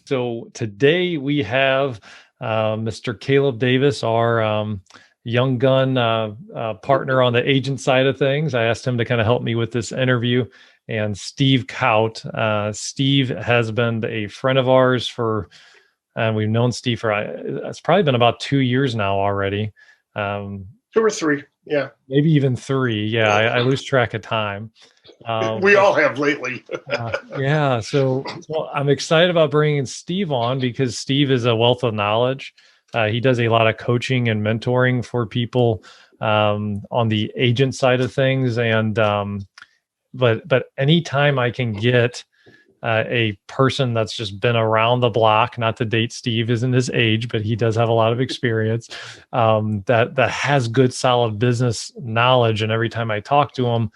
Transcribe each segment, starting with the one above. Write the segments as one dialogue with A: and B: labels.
A: So today we have Mr. Caleb Davis, our young gun partner on the agent side of things. I asked him to kind of help me with this interview, and Steve Kaut. Steve has been a friend of ours and we've known Steve for it's probably been about 2 years now already.
B: Two or three, yeah.
A: Maybe even three. Yeah, I lose track of time.
B: We all have lately.
A: Yeah, so I'm excited about bringing Steve on because Steve is a wealth of knowledge. He does a lot of coaching and mentoring for people on the agent side of things, and but anytime I can get a person that's just been around the block, not to date Steve isn't his age, but he does have a lot of experience, that has good solid business knowledge, and every time I talk to him,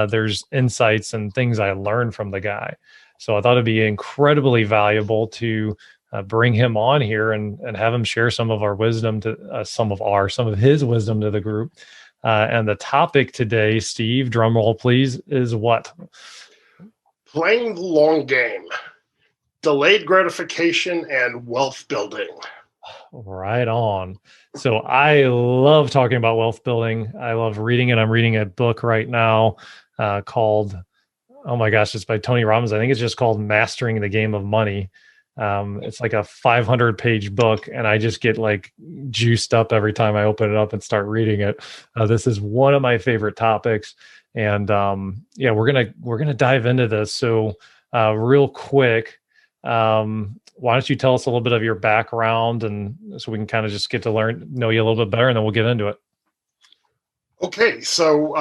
A: there's insights and things I learned from the guy. So I thought it'd be incredibly valuable to bring him on here and have him share some of our wisdom to some of his wisdom to the group. And the topic today, Steve, drum roll please, is what?
B: Playing the long game, delayed gratification, and wealth building.
A: Right on. So I love talking about wealth building. I love reading it. I'm reading a book right now called, oh my gosh, it's by Tony Robbins. I think it's just called Mastering the Game of Money. It's like a 500-page book, and I just get like juiced up every time I open it up and start reading it. This is one of my favorite topics, and yeah, we're gonna dive into this. So real quick, why don't you tell us a little bit of your background, and so we can kind of just get to know you a little bit better, and then we'll get into it.
B: Okay, so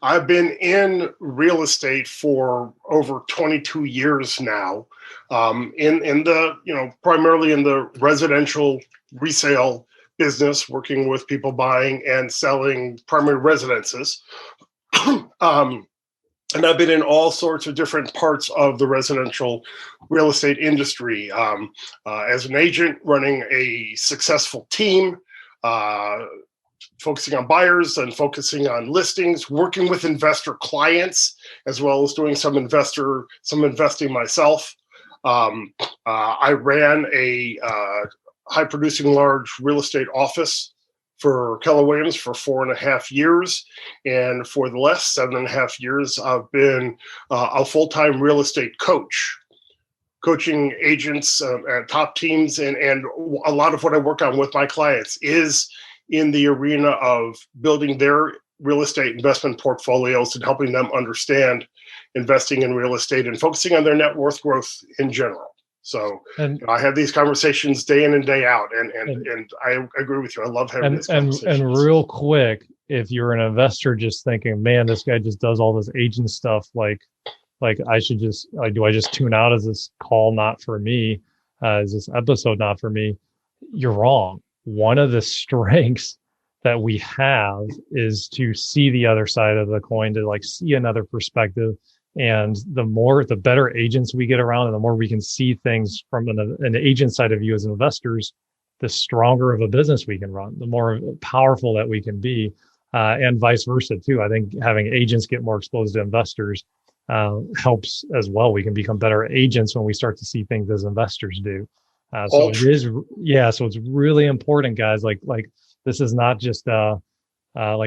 B: I've been in real estate for over 22 years now, in the primarily in the residential resale business, working with people buying and selling primary residences. And I've been in all sorts of different parts of the residential real estate industry, as an agent, running a successful team, focusing on buyers and focusing on listings, working with investor clients, as well as doing some investing myself. I ran a high-producing large real estate office for Keller Williams for 4.5 years. And for the last 7.5 years, I've been a full-time real estate coach, coaching agents at top teams. And a lot of what I work on with my clients is in the arena of building their real estate investment portfolios and helping them understand investing in real estate and focusing on their net worth growth in general. So I have these conversations day in and day out, and I agree with you. I love having these conversations.
A: And real quick, if you're an investor just thinking, man, this guy just does all this agent stuff, like I should just, do I just tune out? Is this call not for me? Is this episode not for me? You're wrong. One of the strengths that we have is to see the other side of the coin, to like see another perspective. And the better agents we get around, and the more we can see things from an agent side of view as investors, the stronger of a business we can run, the more powerful that we can be, and vice versa too. I think having agents get more exposed to investors helps as well. We can become better agents when we start to see things as investors do. So it is, yeah. So it's really important, guys. Like this is not just I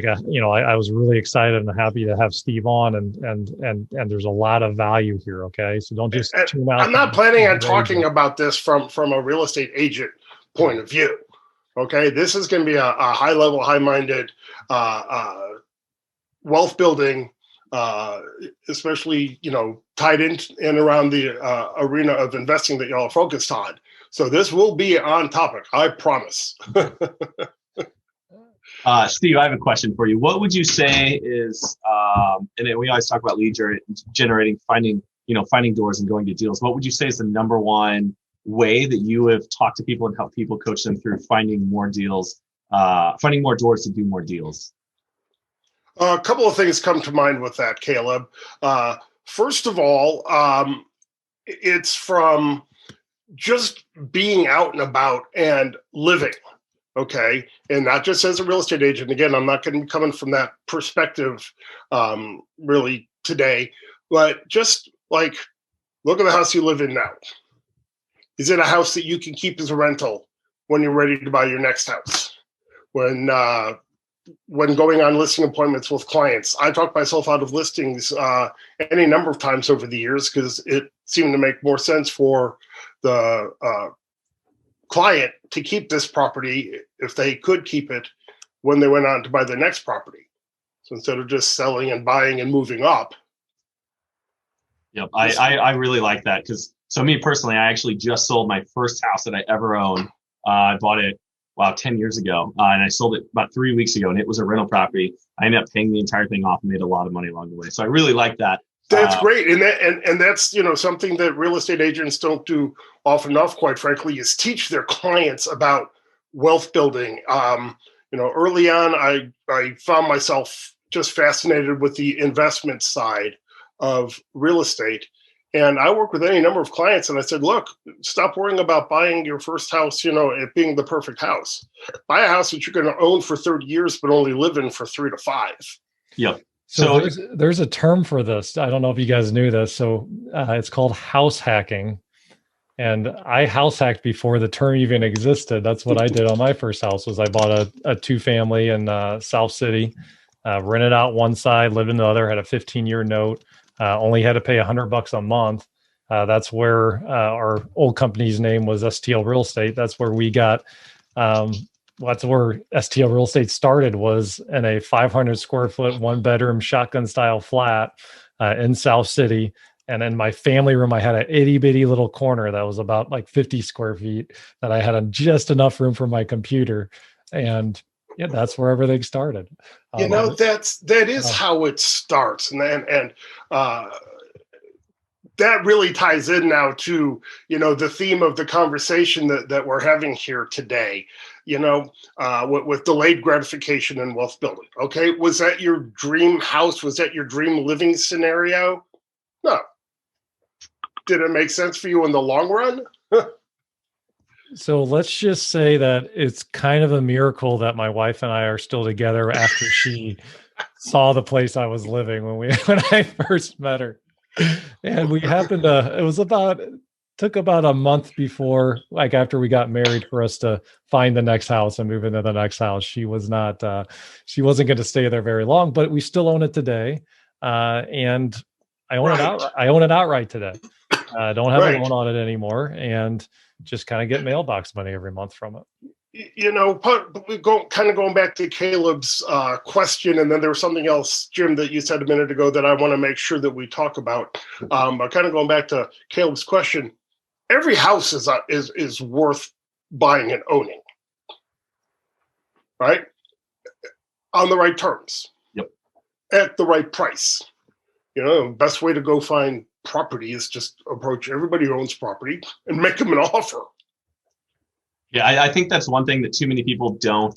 A: was really excited and happy to have Steve on, and there's a lot of value here. Okay, so don't just tune out.
B: I'm not planning on talking about this from a real estate agent point of view. Okay, this is going to be a high level, high minded wealth building, especially tied in and around the arena of investing that y'all are focused on. So this will be on topic, I promise.
C: Steve, I have a question for you. What would you say is, and we always talk about lead generating, finding doors and going to deals. What would you say is the number one way that you have talked to people and helped people coach them through finding more deals, finding more doors to do more deals?
B: A couple of things come to mind with that, Caleb. First of all, it's from just being out and about and living. Okay. And not just as a real estate agent. Again, I'm not going to be coming from that perspective really today, but just like, look at the house you live in now. Is it a house that you can keep as a rental when you're ready to buy your next house? When going on listing appointments with clients, I talked myself out of listings any number of times over the years because it seemed to make more sense for the client to keep this property if they could keep it when they went on to buy the next property. So instead of just selling and buying and moving up.
C: Yep, I really like that because so me personally, I actually just sold my first house that I ever owned. I bought it 10 years ago, and I sold it about 3 weeks ago, and it was a rental property. I ended up paying the entire thing off and made a lot of money along the way. So I really like that.
B: That's great, and that's something that real estate agents don't do often enough, quite frankly, is teach their clients about wealth building. Early on, I found myself just fascinated with the investment side of real estate. And I work with any number of clients, and I said, look, stop worrying about buying your first house, it being the perfect house. Buy a house that you're going to own for 30 years, but only live in for 3 to 5.
C: Yep.
A: So there's a term for this. I don't know if you guys knew this. So it's called house hacking. And I house hacked before the term even existed. That's what I did on my first house was I bought a 2-family in South City, rented out one side, lived in the other, had a 15-year note. Only had to pay $100 a month. That's where our old company's name was STL Real Estate. That's where we got. That's where STL Real Estate started. Was in a 500 square foot, 1-bedroom shotgun style flat in South City. And in my family room, I had an itty bitty little corner that was about like 50 square feet that I had just enough room for my computer. And yeah, that's where everything started.
B: That is how it starts, and that really ties in now to the theme of the conversation that we're having here today. With delayed gratification and wealth building. Okay, was that your dream house? Was that your dream living scenario? No. Did it make sense for you in the long run?
A: So let's just say that it's kind of a miracle that my wife and I are still together after she saw the place I was living when I first met her. And we happened to, took about a month before, like after we got married, for us to find the next house and move into the next house. She wasn't going to stay there very long, but we still own it today. And I own it out. I own it outright today. I don't have a loan on it anymore, and just kind of get mailbox money every month from it. Going back to Caleb's question, and then there was something else, Jim, that you said a minute ago that I want to make sure that we talk about. But kind of going back to Caleb's question, every house is worth buying and owning, right? On the right terms.
C: Yep. At
B: the right price. Best way to go find property is just approach everybody who owns property and make them an offer.
C: Yeah, I think that's one thing that too many people don't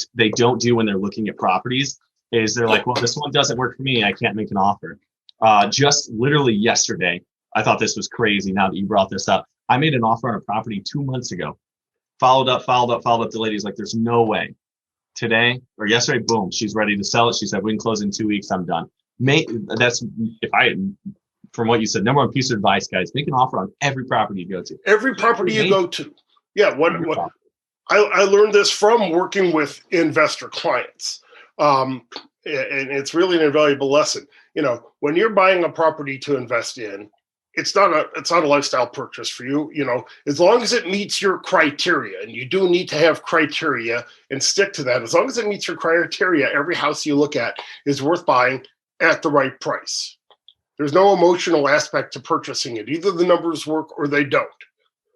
C: do when they're looking at properties is they're like, well, this one doesn't work for me. I can't make an offer. Just literally yesterday, I thought this was crazy now that you brought this up. I made an offer on a property 2 months ago. Followed up. The lady's like, there's no way. Today or yesterday, boom, she's ready to sell it. She said, we can close in 2 weeks. I'm done. From what you said, number one piece of advice, guys, make an offer on every property you go to.
B: Every property you go to. Yeah. What I learned this from working with investor clients. And it's really an invaluable lesson. When you're buying a property to invest in, it's not a lifestyle purchase for you. As long as it meets your criteria, and you do need to have criteria and stick to that. As long as it meets your criteria, every house you look at is worth buying at the right price. There's no emotional aspect to purchasing it. Either the numbers work or they don't.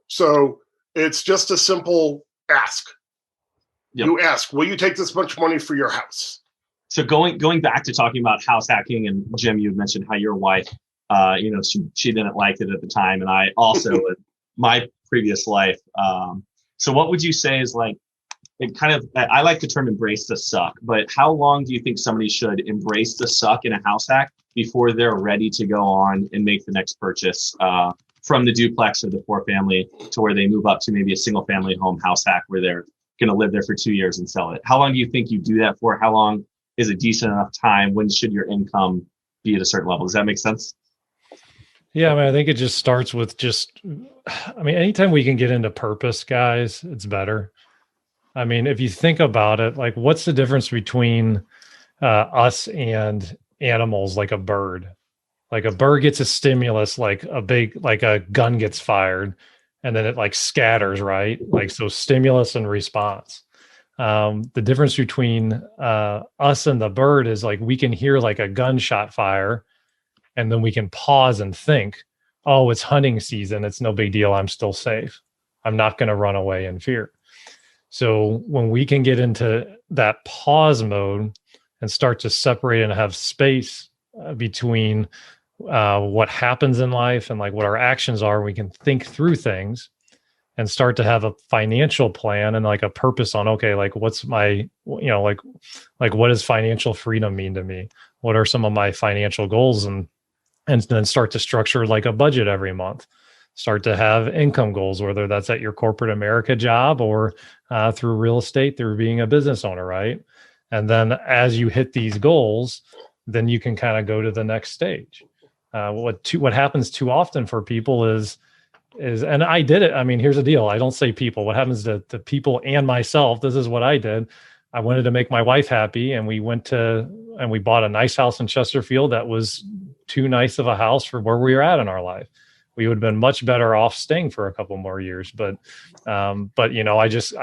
B: So it's just a simple ask. Yep. You ask, will you take this much money for your house?
C: So going back to talking about house hacking, and Jim, you had mentioned how your wife, she didn't like it at the time, and I also in my previous life. So what would you say is like, I like the term embrace the suck, but how long do you think somebody should embrace the suck in a house hack before they're ready to go on and make the next purchase from the duplex or the 4-family to where they move up to maybe a single family home house hack where they're going to live there for 2 years and sell it? How long do you think you do that for? How long is a decent enough time? When should your income be at a certain level? Does that make sense?
A: Yeah, I mean, I think it just starts with I mean, anytime we can get into purpose, guys, it's better. I mean, if you think about it, like, what's the difference between us and animals like a bird? Like a bird gets a stimulus, like a gun gets fired, and then it like scatters, right? Like, so stimulus and response. The difference between us and the bird is like we can hear like a gunshot fire, and then we can pause and think, oh, it's hunting season. It's no big deal. I'm still safe. I'm not going to run away in fear. So when we can get into that pause mode and start to separate and have space between what happens in life and like what our actions are, we can think through things and start to have a financial plan and like a purpose on, okay, like what's my, like what does financial freedom mean to me? What are some of my financial goals? And then start to structure like a budget every month. Start to have income goals, whether that's at your corporate America job or through real estate, through being a business owner, right? And then as you hit these goals, then you can kind of go to the next stage. What happens too often for people is, and I did it. I mean, here's the deal. I don't say people. What happens to people and myself? This is what I did. I wanted to make my wife happy, and we bought a nice house in Chesterfield that was too nice of a house for where we were at in our life. We would have been much better off staying for a couple more years. But I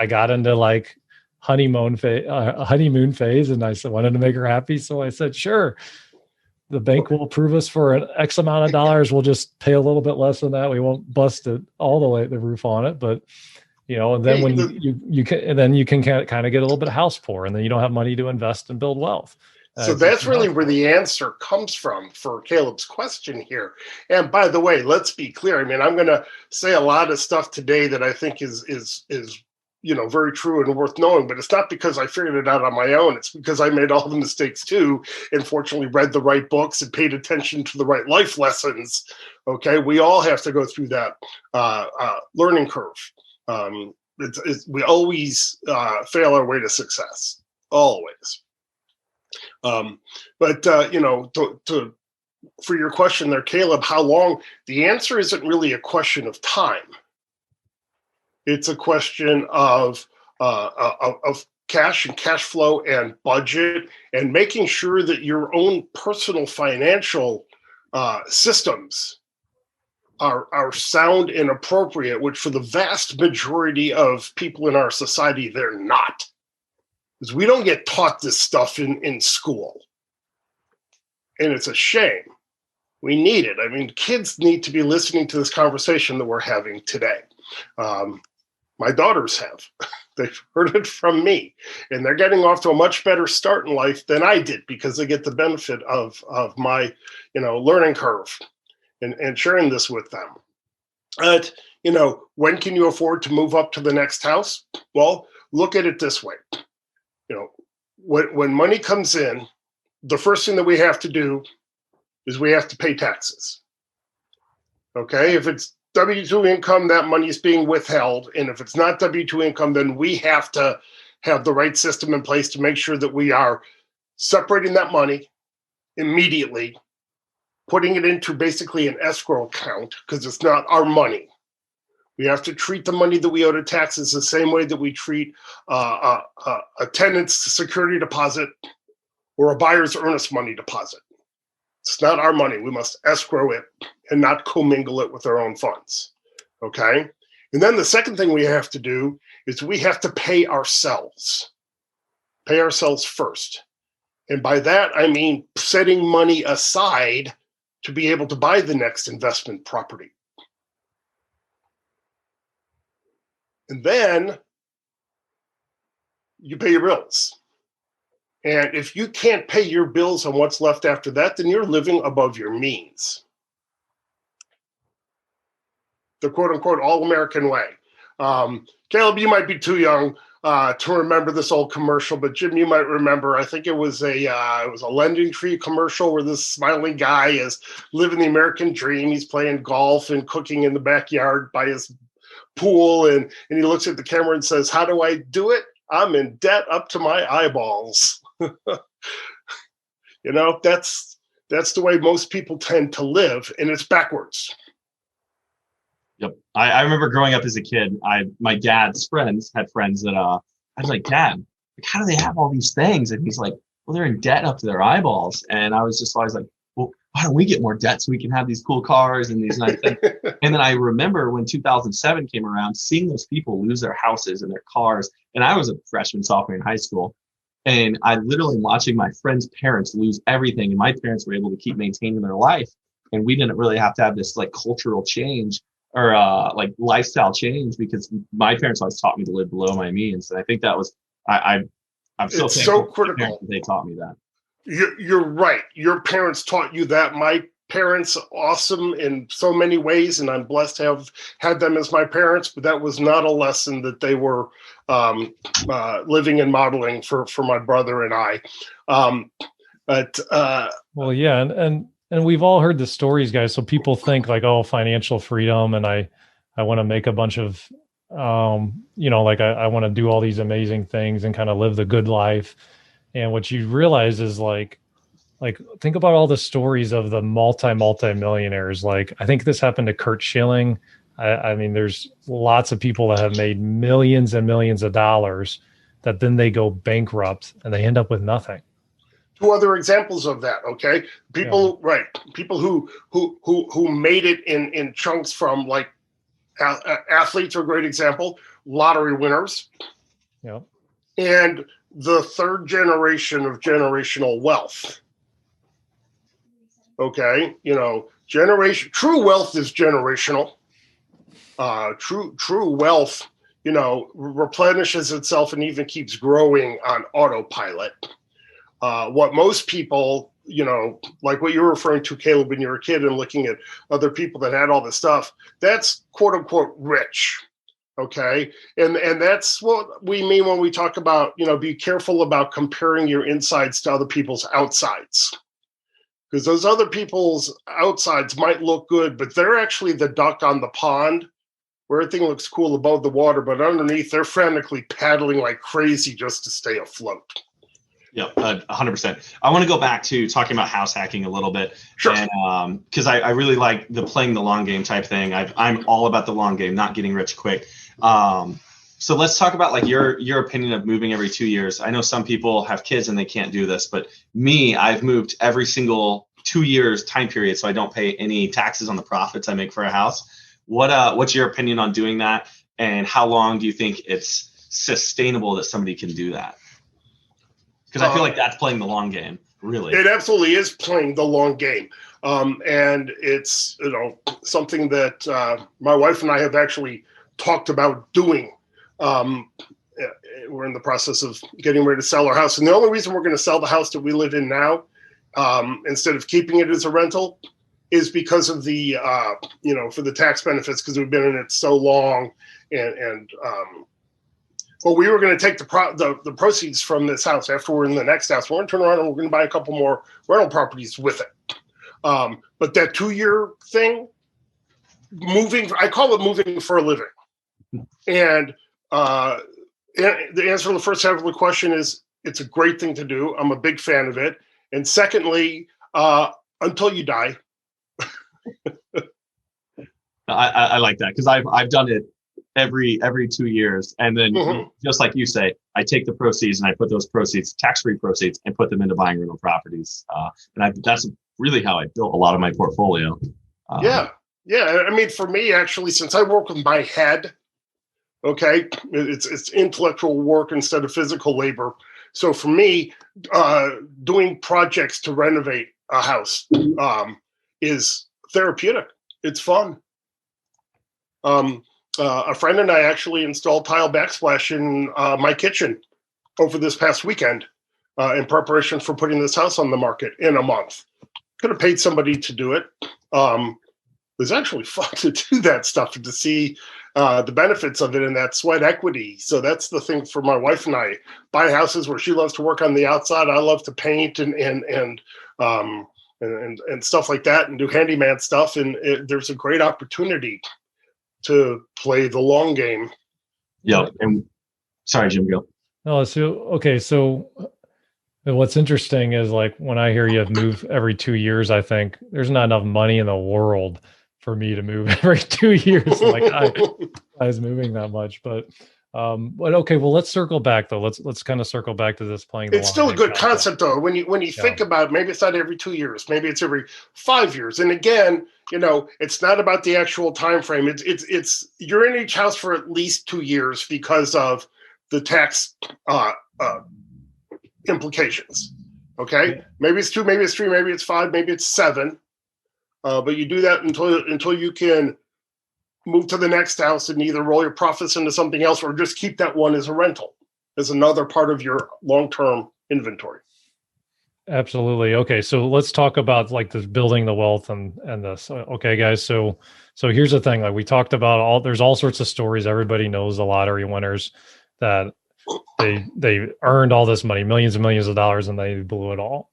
A: got into like honeymoon phase, and I wanted to make her happy. So I said, sure, the bank will approve us for an X amount of dollars. We'll just pay a little bit less than that. We won't bust it all the way the roof on it, but and then when you can kind of get a little bit of house poor, and then you don't have money to invest and build wealth.
B: So that's really where the answer comes from for Caleb's question here. And by the way, let's be clear. I mean, I'm going to say a lot of stuff today that I think is very true and worth knowing, but it's not because I figured it out on my own. It's because I made all the mistakes too, and fortunately read the right books and paid attention to the right life lessons. Okay, we all have to go through that learning curve. We always fail our way to success, always. For your question there, Caleb, how long? The answer isn't really a question of time. It's a question of cash and cash flow and budget, and making sure that your own personal financial systems are sound and appropriate, which for the vast majority of people in our society, they're not. Because we don't get taught this stuff in school. And it's a shame. We need it. I mean, kids need to be listening to this conversation that we're having today. My daughters have. They've heard it from me. And they're getting off to a much better start in life than I did, because they get the benefit of my learning curve and sharing this with them. But, when can you afford to move up to the next house? Well, look at it this way. When money comes in, the first thing that we have to do is we have to pay taxes. Okay, if it's W-2 income, that money is being withheld. And if it's not W-2 income, then we have to have the right system in place to make sure that we are separating that money immediately, putting it into basically an escrow account, because it's not our money. We have to treat the money that we owe to taxes the same way that we treat a tenant's security deposit or a buyer's earnest money deposit. It's not our money. We must escrow it and not commingle it with our own funds. Okay? And then the second thing we have to do is we have to pay ourselves. Pay ourselves first. And by that, I mean setting money aside to be able to buy the next investment property. And then you pay your bills. And if you can't pay your bills on what's left after that, then you're living above your means. The quote-unquote all-American way. Caleb, you might be too young to remember this old commercial, but Jim, you might remember. I think it was a Lending Tree commercial where this smiling guy is living the American dream. He's playing golf and cooking in the backyard by his pool, and he looks at the camera and says, "How do I do it? I'm in debt up to my eyeballs." That's That's the way most people tend to live, and it's backwards.
C: Yep. I remember growing up as a kid, my dad's friends had friends that I was like, Dad, like, how do they have all these things? And he's like, well, they're in debt up to their eyeballs. And I was just always like, well, why don't we get more debt so we can have these cool cars and these nice things? And then I remember when 2007 came around, seeing those people lose their houses and their cars. And I was a freshman, sophomore in high school. And I literally watching my friends' parents lose everything. And my parents were able to keep maintaining their life. And we didn't really have to have this like cultural change or like lifestyle change, because my parents always taught me to live below my means. And I think that was, I'm still
B: it's so critical.
C: They taught me that.
B: You're right. Your parents taught you that. My parents, awesome in so many ways, and I'm blessed to have had them as my parents, but that was not a lesson that they were living and modeling for my brother and I.
A: Well, yeah. And we've all heard the stories, guys. So people think like, oh, financial freedom. And I want to make a bunch of, like I want to do all these amazing things and kind of live the good life. And what you realize is like, think about all the stories of the multi-millionaires. Like, I think this happened to Kurt Schilling. I mean, there's lots of people that have made millions and millions of dollars that then they go bankrupt and they end up with nothing.
B: Two other examples of that. Okay. People, yeah. Right. People who made it in chunks from like athletes are a great example, lottery winners.
A: Yeah.
B: And the third generation of generational wealth. Okay. True wealth is generational. True wealth, replenishes itself and even keeps growing on autopilot. What most people, like what you're referring to, Caleb, when you were a kid and looking at other people that had all this stuff, that's quote unquote rich. Okay. And that's what we mean when we talk about, be careful about comparing your insides to other people's outsides. Because those other people's outsides might look good, but they're actually the duck on the pond where everything looks cool above the water, but underneath they're frantically paddling like crazy just to stay afloat.
C: Yeah, 100%. I want to go back to talking about house hacking a little bit.
B: Sure.
C: And because I really like playing the long game type thing. I'm all about the long game, not getting rich quick. So let's talk about like your opinion of moving every 2 years. I know some people have kids and they can't do this, but me, I've moved every single 2 years time period, so I don't pay any taxes on the profits I make for a house. What's your opinion on doing that, and how long do you think it's sustainable that somebody can do that? Because I feel like that's playing the long game, really.
B: It absolutely is playing the long game. And it's, something that my wife and I have actually talked about doing. We're in the process of getting ready to sell our house. And the only reason we're going to sell the house that we live in now, instead of keeping it as a rental, is because of the, for the tax benefits, because we've been in it so long. But we were going to take the proceeds from this house after we're in the next house. We're going to turn around and we're going to buy a couple more rental properties with it. But that 2 year thing, I call it moving for a living. And the answer to the first half of the question is it's a great thing to do. I'm a big fan of it. And secondly, until you die.
C: I like that, because I've done it every 2 years, and then just like you say, I take the proceeds and I put those proceeds, tax-free proceeds, and put them into buying rental properties. That's really how I built a lot of my portfolio.
B: Yeah. I mean, for me, actually, since I work with my head, okay, it's intellectual work instead of physical labor. So for me, doing projects to renovate a house is therapeutic. It's fun. A friend and I actually installed tile backsplash in my kitchen over this past weekend in preparation for putting this house on the market in a month. Could have paid somebody to do it. It was actually fun to do that stuff and to see the benefits of it and that sweat equity. So that's the thing for my wife and I. Buy houses where she loves to work on the outside. I love to paint and stuff like that and do handyman stuff. And there's a great opportunity to play the long game.
C: Yeah. And sorry, Jim, go.
A: No, so And what's interesting is like when I hear you move every 2 years, I think there's not enough money in the world for me to move every 2 years. Like I was moving that much, but okay, well let's circle back though. Let's kind of circle back to this playing the
B: It's
A: long
B: still a
A: game
B: good
A: concept.
B: concept though. When you
A: Yeah.
B: think about it, maybe it's not every 2 years, maybe it's every 5 years. And again, it's not about the actual time frame. It's you're in each house for at least 2 years because of the tax uh, implications. Okay,
A: Yeah.
B: maybe it's two, maybe it's three, maybe it's five, maybe it's seven. But you do that until you can move to the next house and either roll your profits into something else or just keep that one as a rental, as another part of your long-term inventory.
A: Absolutely. Okay, so let's talk about like this building the wealth and this. Okay, guys. So here's the thing. Like we talked about there's all sorts of stories. Everybody knows the lottery winners that they earned all this money, millions and millions of dollars, and they blew it all.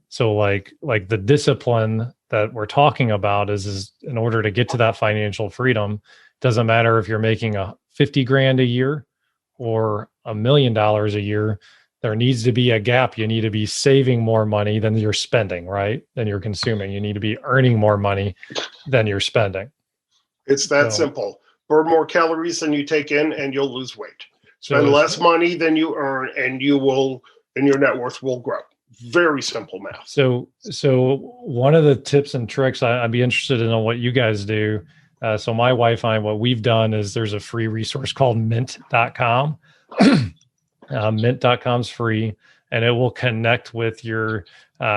A: So like the discipline that we're talking about is in order to get to that financial freedom, doesn't matter if you're making a 50 grand a year or $1 million a year, there needs to be a gap. You need to be saving more money than you're spending, right? Than you're consuming. You need to be earning more money than you're spending.
B: It's that
A: So,
B: simple. Burn more calories than you take in, and you'll lose weight.
A: so
B: Spend less money than you earn, and your net worth will grow. Very simple math.
A: So one of the tips and tricks I'd be interested in on what you guys do. So my wife and I, what we've done is there's a free resource called mint.com. Mint.com is free, and it will connect with your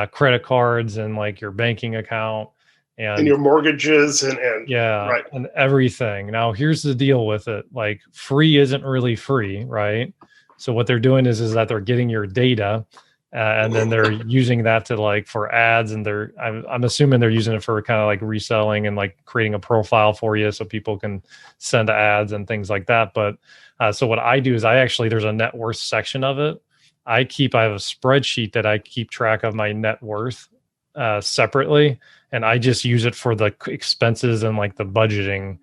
A: credit cards and like your banking account
B: And
A: and
B: your mortgages and
A: yeah,
B: right.
A: and everything. Now, here's the deal with it. Like free isn't really free, right? So what they're doing is that they're getting your data and then they're using that to like for ads and I'm assuming they're using it for kind of like reselling and like creating a profile for you so people can send ads and things like that. But so what I do is there's a net worth section of it. I have a spreadsheet that I keep track of my net worth separately, and I just use it for the expenses and like the budgeting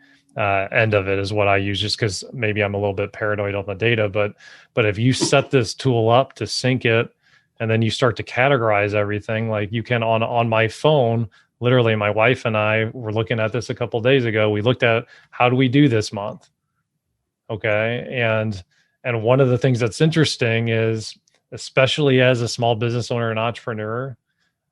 A: end of it is what I use, just because maybe I'm a little bit paranoid on the data. But if you set this tool up to sync it, and then you start to categorize everything, like you can on my phone. Literally, my wife and I were looking at this a couple of days ago. We looked at how do we do this month, okay, and one of the things that's interesting is, especially as a small business owner and entrepreneur,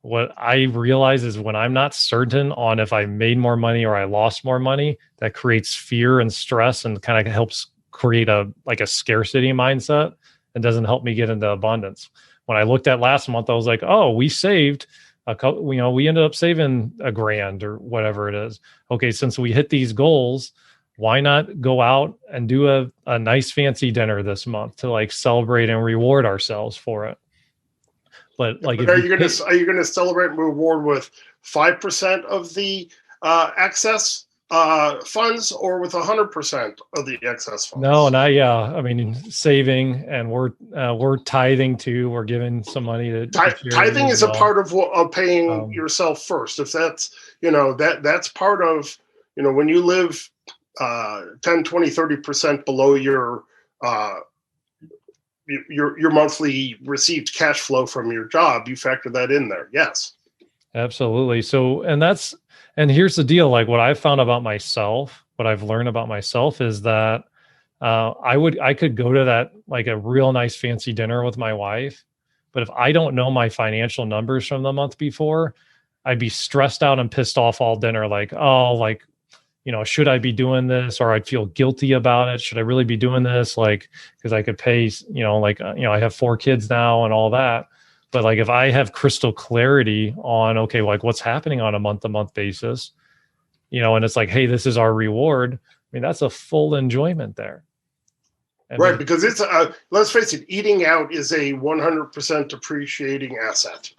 A: what I realize is when I'm not certain on if I made more money or I lost more money, that creates fear and stress and kind of helps create a scarcity mindset and doesn't help me get into abundance. When I looked at last month, I was like, oh, we saved a couple, we ended up saving $1,000 or whatever it is. Okay, since we hit these goals, why not go out and do a nice fancy dinner this month to like celebrate and reward ourselves for it? But like,
B: are you going to celebrate and reward with 5% of the excess funds or with 100% of the excess funds?
A: No, not yeah. I mean, saving, and we're tithing too. We're giving some money to
B: tithing is a part of paying yourself first. If that's that's part of when you live 10, 20, 30% below your monthly received cash flow from your job, you factor that in there. Yes,
A: absolutely. So, and here's the deal. Like what I've found about myself, what I've learned about myself is that I could go to that like a real nice fancy dinner with my wife, but if I don't know my financial numbers from the month before, I'd be stressed out and pissed off all dinner. Like, oh, like, should I be doing this? Or I'd feel guilty about it. Should I really be doing this? Like, because I could pay, I have 4 kids now and all that. But like, if I have crystal clarity on, okay, like what's happening on a month-to-month basis, and it's like, hey, this is our reward. I mean, that's a full enjoyment there.
B: And right. Because it's, let's face it, eating out is a 100% depreciating asset.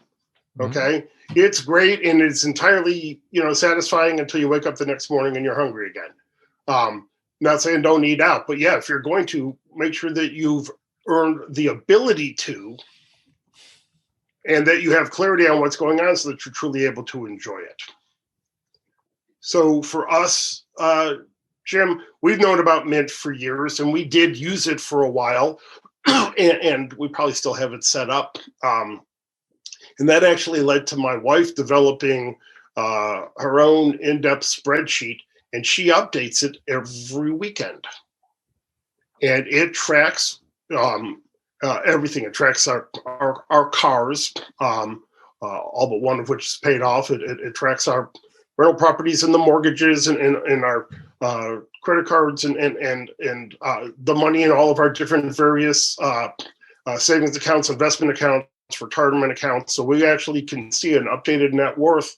B: Okay. Mm-hmm. It's great. And it's entirely, satisfying until you wake up the next morning and you're hungry again. Not saying don't eat out, but yeah, if you're going to, make sure that you've earned the ability to, and that you have clarity on what's going on so that you're truly able to enjoy it. So for us, Jim, we've known about Mint for years, and we did use it for a while. and we probably still have it set up. And that actually led to my wife developing her own in-depth spreadsheet, and she updates it every weekend. And it tracks everything. It tracks our cars, all but one of which is paid off. It tracks our rental properties and the mortgages and our credit cards and the money in all of our different various savings accounts, investment accounts, retirement accounts. So we actually can see an updated net worth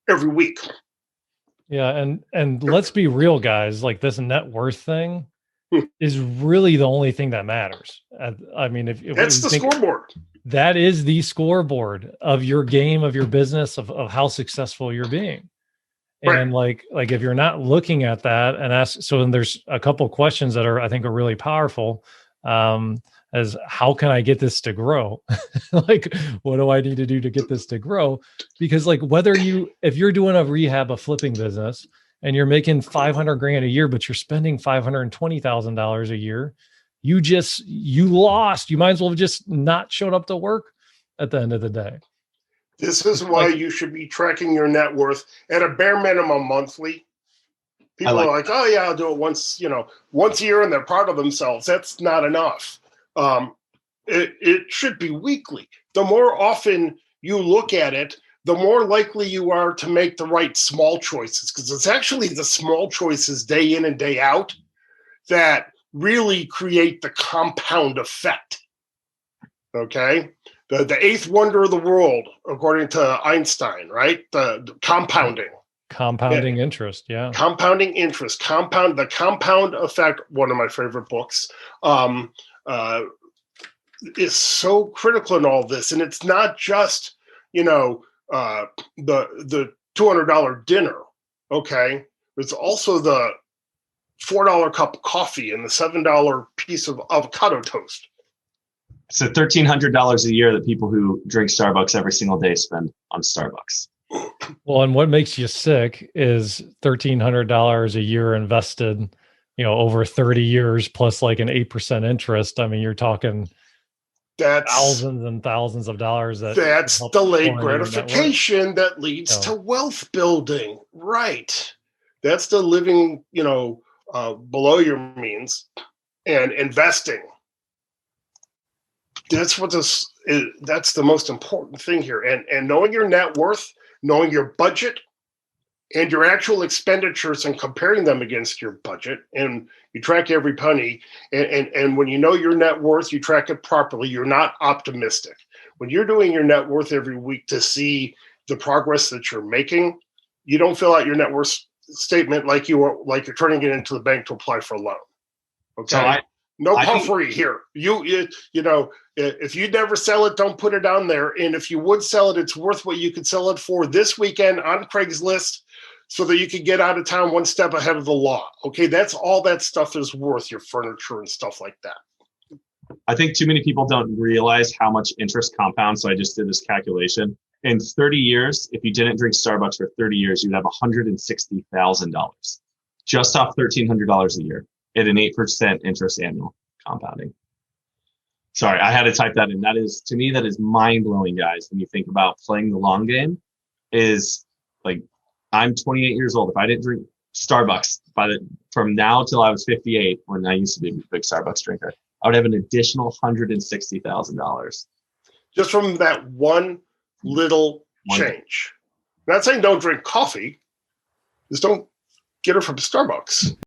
B: every week.
A: Yeah, and let's be real, guys. Like, this net worth thing is really the only thing that matters. I mean, if
B: that's the scoreboard.
A: That is the scoreboard of your game, of your business, of how successful you're being. And like if you're not looking at that and then there's a couple questions that I think are really powerful. As how can I get this to grow? Like, what do I need to do to get this to grow? Because like, if you're doing a rehab, a flipping business, and you're making $500,000 a year, but you're spending $520,000 a year, you lost. You might as well have just not showed up to work at the end of the day.
B: This is why you should be tracking your net worth at a bare minimum monthly. People are like, oh yeah, I'll do it once a year, and they're proud of themselves. That's not enough. It should be weekly. The more often you look at it, the more likely you are to make the right small choices, because it's actually the small choices day in and day out that really create the compound effect. Okay? The eighth wonder of the world, according to Einstein, right? The compounding.
A: Compounding interest, yeah.
B: Compounding interest. The compound effect, one of my favorite books, is so critical in all this. And it's not just, the $200 dinner, okay? It's also the $4 cup of coffee and the $7 piece of avocado toast.
C: So $1,300 a year that people who drink Starbucks every single day spend on Starbucks.
A: Well, and what makes you sick is $1,300 a year invested, over 30 years plus like an 8% interest. I mean, you're talking thousands and thousands of dollars.
B: That's delayed gratification that leads to wealth building. Right. That's the living, below your means and investing. That's that's the most important thing here. And knowing your net worth, knowing your budget and your actual expenditures and comparing them against your budget, and you track every penny. And when you know your net worth, you track it properly. You're not optimistic. When you're doing your net worth every week to see the progress that you're making, you don't fill out your net worth statement like you're turning it into the bank to apply for a loan. Okay. No puffery here. If you never sell it, don't put it on there. And if you would sell it, it's worth what you could sell it for this weekend on Craigslist, so that you could get out of town one step ahead of the law. Okay, that's all that stuff is worth, your furniture and stuff like that.
C: I think too many people don't realize how much interest compounds. So I just did this calculation. In 30 years, if you didn't drink Starbucks for 30 years, you'd have $160,000 just off $1,300 a year at an 8% interest annual compounding. Sorry, I had to type that in. To me, that is mind-blowing, guys. When you think about playing the long game, is like, I'm 28 years old. If I didn't drink Starbucks from now till I was 58, when I used to be a big Starbucks drinker, I would have an additional $160,000.
B: Just from that one little change. I'm not saying don't drink coffee. Just don't get it from Starbucks.